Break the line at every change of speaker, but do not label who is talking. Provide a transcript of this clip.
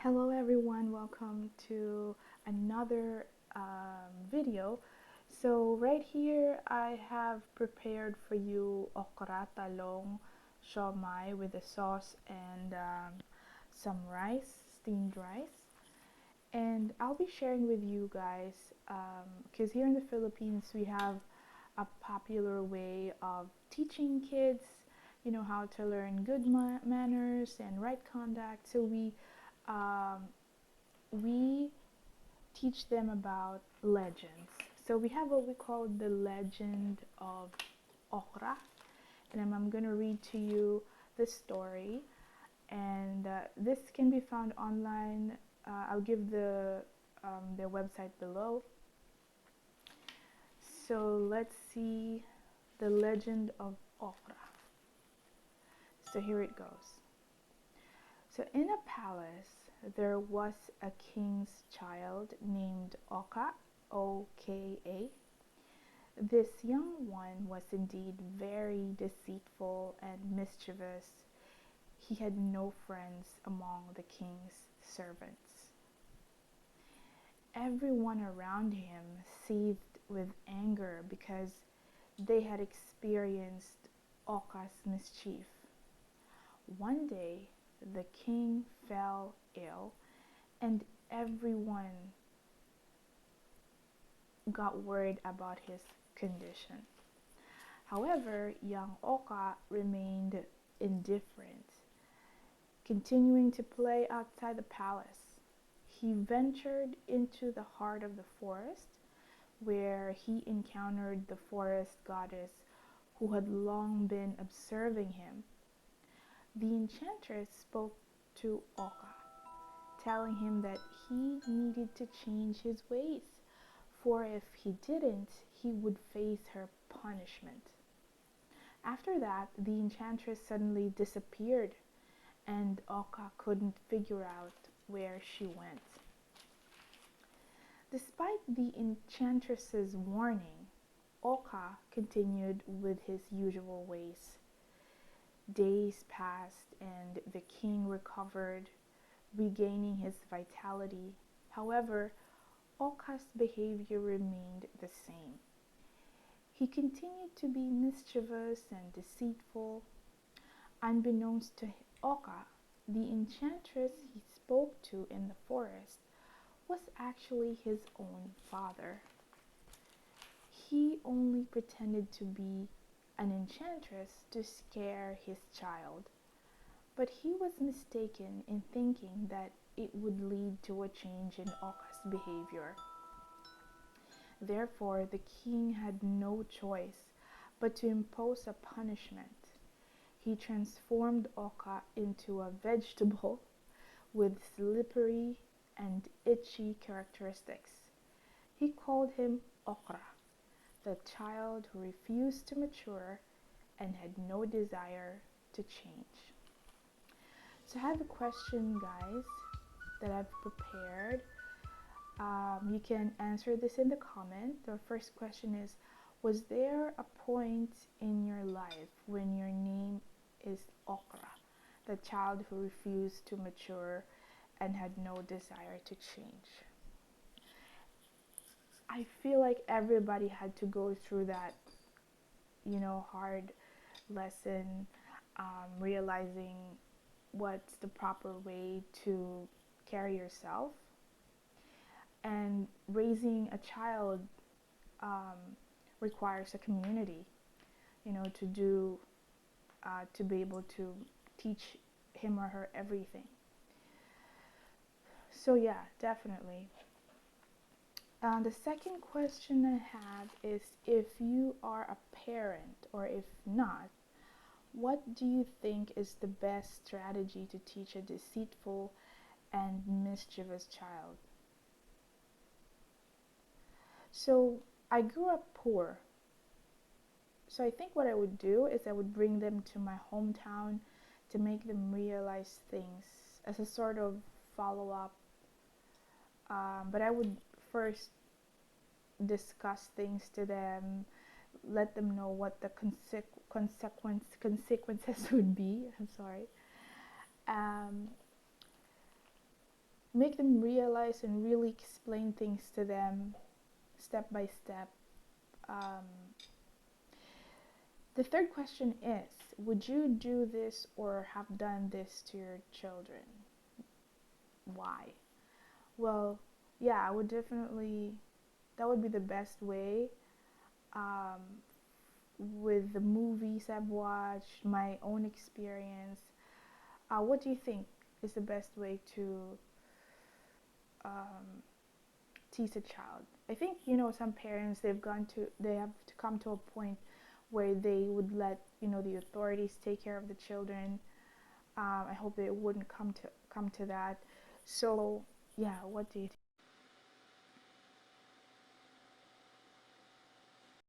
Hello everyone, welcome to another video. So right here I have prepared for you okra talong siomai with a sauce and some rice, steamed rice. And I'll be sharing with you guys because here in the Philippines we have a popular way of teaching kids, how to learn good manners and right conduct. So um, we teach them about legends. So we have what we call the Legend of Okra, and I'm going to read to you the story. And this can be found online. I'll give their website below. So let's see the Legend of Okra. So here it goes. So in a palace, there was a king's child named Oka, O-K-A. This young one was indeed very deceitful and mischievous. He had no friends among the king's servants. Everyone around him seethed with anger because they had experienced Oka's mischief. One day, the king fell ill, and everyone got worried about his condition. However, young Oka remained indifferent, continuing to play outside the palace. He ventured into the heart of the forest, where he encountered the forest goddess who had long been observing him. The enchantress spoke to Oka, telling him that he needed to change his ways, for if he didn't, he would face her punishment. After that, the enchantress suddenly disappeared, and Oka couldn't figure out where she went. Despite the enchantress's warning, Oka continued with his usual ways. Days passed, and the king recovered, regaining his vitality. However, Oka's behavior remained the same. He continued to be mischievous and deceitful. Unbeknownst to Oka, the enchantress he spoke to in the forest was actually his own father. He only pretended to be an enchantress to scare his child, but he was mistaken in thinking that it would lead to a change in Oka's behavior. Therefore, the king had no choice but to impose a punishment. He transformed Oka into a vegetable with slippery and itchy characteristics. He called him Okra, the child who refused to mature and had no desire to change. So I have a question, guys, that I've prepared. You can answer this in the comment. The first question is, was there a point in your life when your name is Okra, the child who refused to mature and had no desire to change? I feel like everybody had to go through that, hard lesson, realizing what's the proper way to carry yourself. And raising a child um, requires a community, to do, to be able to teach him or her everything. So yeah, definitely. The second question I have is, if you are a parent, or if not, what do you think is the best strategy to teach a deceitful and mischievous child? So I grew up poor. So I think what I would do is I would bring them to my hometown to make them realize things as a sort of follow up. But I would first discuss things to them, let them know what the consequences would be. I'm sorry. Um, make them realize and really explain things to them step by step. Um, the third question is, would you do this or have done this to your children? Why? Well, yeah, I would definitely, that would be the best way. Um, with the movies I've watched, my own experience, what do you think is the best way to um, teach a child? I think, some parents, they have to come to a point where they would let the authorities take care of the children. I hope it wouldn't come to that. So yeah, what do you think?